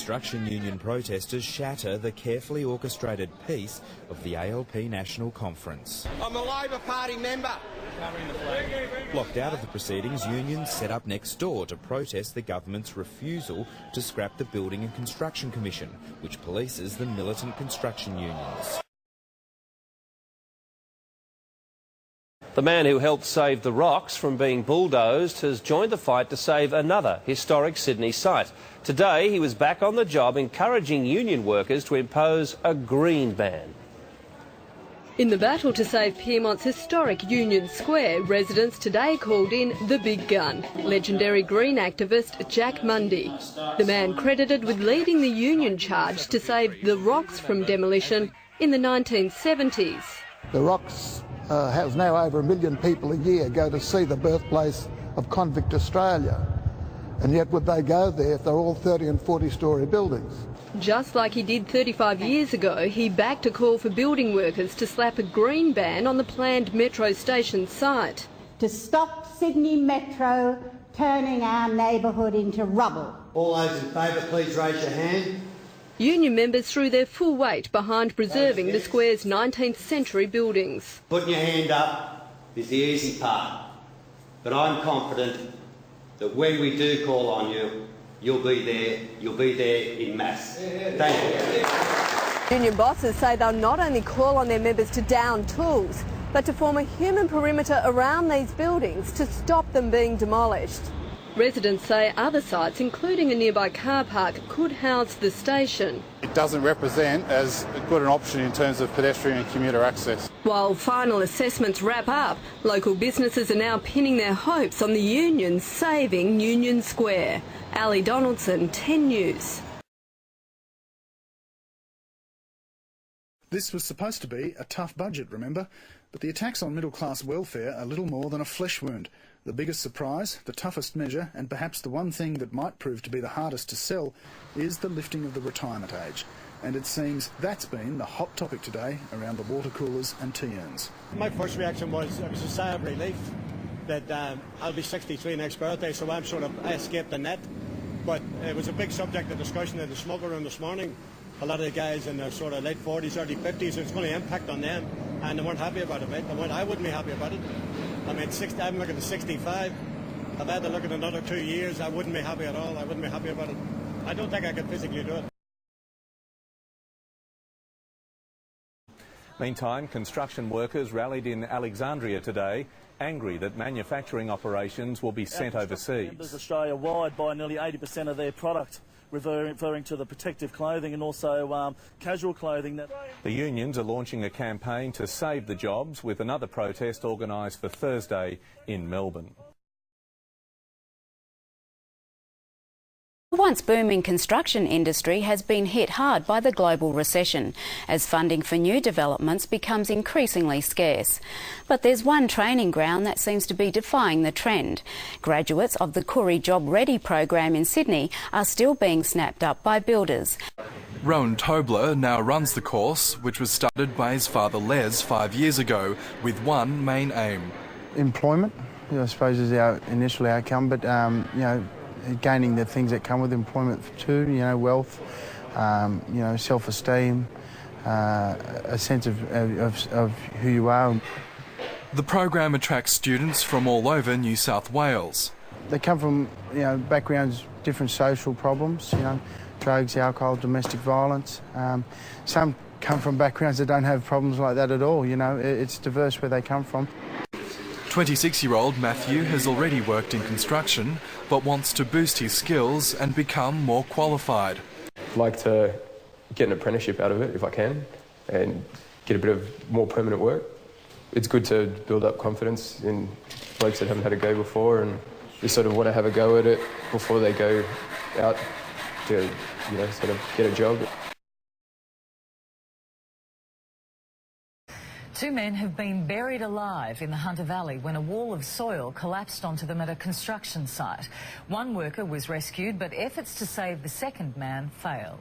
construction union protesters shatter the carefully orchestrated peace of the ALP National Conference. I'm a Labor Party member. Locked out of the proceedings, unions set up next door to protest the government's refusal to scrap the Building and Construction Commission, which polices the militant construction unions. The man who helped save the rocks from being bulldozed has joined the fight to save another historic Sydney site. Today he was back on the job encouraging union workers to impose a green ban. In the battle to save Pyrmont's historic Union Square, residents today called in the big gun, legendary Green activist Jack Mundy, the man credited with leading the union charge to save the rocks from demolition in the 1970s. The rocks has now over 1 million people a year go to see the birthplace of convict Australia, and yet would they go there if they're all 30 and 40-storey buildings? Just like he did 35 years ago, he backed a call for building workers to slap a green ban on the planned Metro station site. To stop Sydney Metro turning our neighbourhood into rubble. All those in favour, please raise your hand. Union members threw their full weight behind preserving the square's 19th century buildings. Putting your hand up is the easy part, but I'm confident that when we do call on you, you'll be there in mass. Thank you. Union bosses say they'll not only call on their members to down tools, but to form a human perimeter around these buildings to stop them being demolished. Residents say other sites, including a nearby car park, could house the station. It doesn't represent as good an option in terms of pedestrian and commuter access. While final assessments wrap up, local businesses are now pinning their hopes on the union saving Union Square. Ali Donaldson, 10 News. This was supposed to be a tough budget, remember? But the attacks on middle-class welfare are little more than a flesh wound. The biggest surprise, the toughest measure, and perhaps the one thing that might prove to be the hardest to sell, is the lifting of the retirement age. And it seems that's been the hot topic today around the water coolers and tea urns. My first reaction was it was a sigh of relief that I'll be 63 next birthday, so I'm sort of, I escaped the net. But it was a big subject of discussion in the smoker room this morning. A lot of the guys in their sort of late 40s, early 50s, it's going to impact on them, and they weren't happy about it, mate. I wouldn't be happy about it. I mean, I'm looking at 65. If I had to look at another 2 years, I wouldn't be happy at all. I wouldn't be happy about it. I don't think I could physically do it. Meantime, construction workers rallied in Alexandria today, angry that manufacturing operations will be sent overseas. Australia-wide by nearly 80% of their product, referring to the protective clothing and also casual clothing. The unions are launching a campaign to save the jobs, with another protest organised for Thursday in Melbourne. The once booming construction industry has been hit hard by the global recession as funding for new developments becomes increasingly scarce. But there's one training ground that seems to be defying the trend. Graduates of the Koori Job Ready program in Sydney are still being snapped up by builders. Rowan Tobler now runs the course, which was started by his father Les 5 years ago, with one main aim. Employment, I suppose, is our initial outcome, but gaining the things that come with employment too, wealth, self-esteem, a sense of who you are. The program attracts students from all over New South Wales. They come from, backgrounds, different social problems, drugs, alcohol, domestic violence. Some come from backgrounds that don't have problems like that at all, it's diverse where they come from. 26-year-old Matthew has already worked in construction, but wants to boost his skills and become more qualified. I'd like to get an apprenticeship out of it if I can and get a bit of more permanent work. It's good to build up confidence in blokes that haven't had a go before and just sort of want to have a go at it before they go out to, sort of get a job. Two men have been buried alive in the Hunter Valley when a wall of soil collapsed onto them at a construction site. One worker was rescued, but efforts to save the second man failed.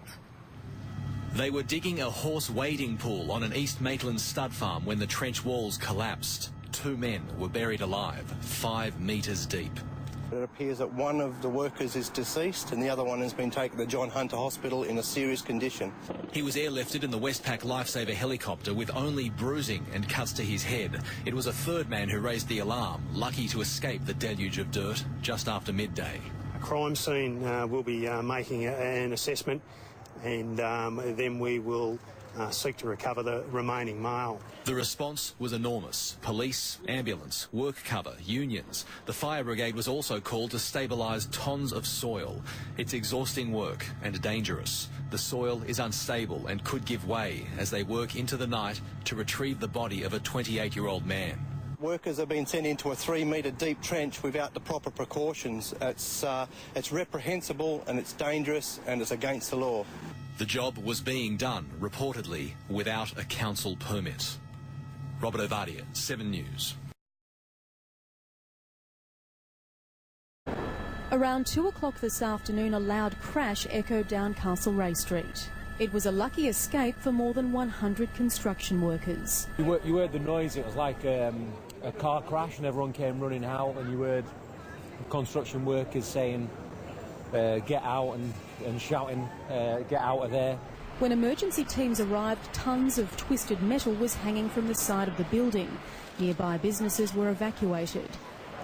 They were digging a horse wading pool on an East Maitland stud farm when the trench walls collapsed. Two men were buried alive, 5 metres deep. It appears that one of the workers is deceased and the other one has been taken to John Hunter Hospital in a serious condition. He was airlifted in the Westpac Lifesaver helicopter with only bruising and cuts to his head. It was a third man who raised the alarm, lucky to escape the deluge of dirt just after midday. A crime scene will be making an assessment, and then we will seek to recover the remaining male. The response was enormous. Police, ambulance, work cover, unions. The fire brigade was also called to stabilise tons of soil. It's exhausting work and dangerous. The soil is unstable and could give way as they work into the night to retrieve the body of a 28-year-old man. Workers have been sent into a 3-metre deep trench without the proper precautions. It's reprehensible and it's dangerous and it's against the law. The job was being done, reportedly, without a council permit. Robert Ovadia, 7 News. Around 2 o'clock this afternoon, a loud crash echoed down Castlereagh Street. It was a lucky escape for more than 100 construction workers. You heard the noise, it was like a car crash and everyone came running out, and you heard construction workers saying, get out, and shouting, get out of there. When emergency teams arrived, tons of twisted metal was hanging from the side of the building. Nearby businesses were evacuated.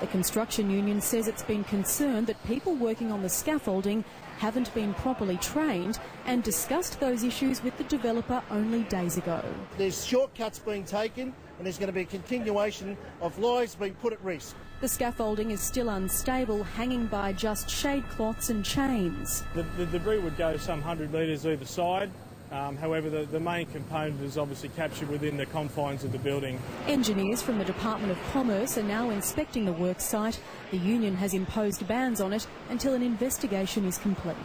The construction union says it's been concerned that people working on the scaffolding haven't been properly trained and discussed those issues with the developer only days ago. There's shortcuts being taken and there's going to be a continuation of lives being put at risk. The scaffolding is still unstable, hanging by just shade cloths and chains. The debris would go some 100 metres either side. However, the main component is obviously captured within the confines of the building. Engineers from the Department of Commerce are now inspecting the work site. The union has imposed bans on it until an investigation is complete.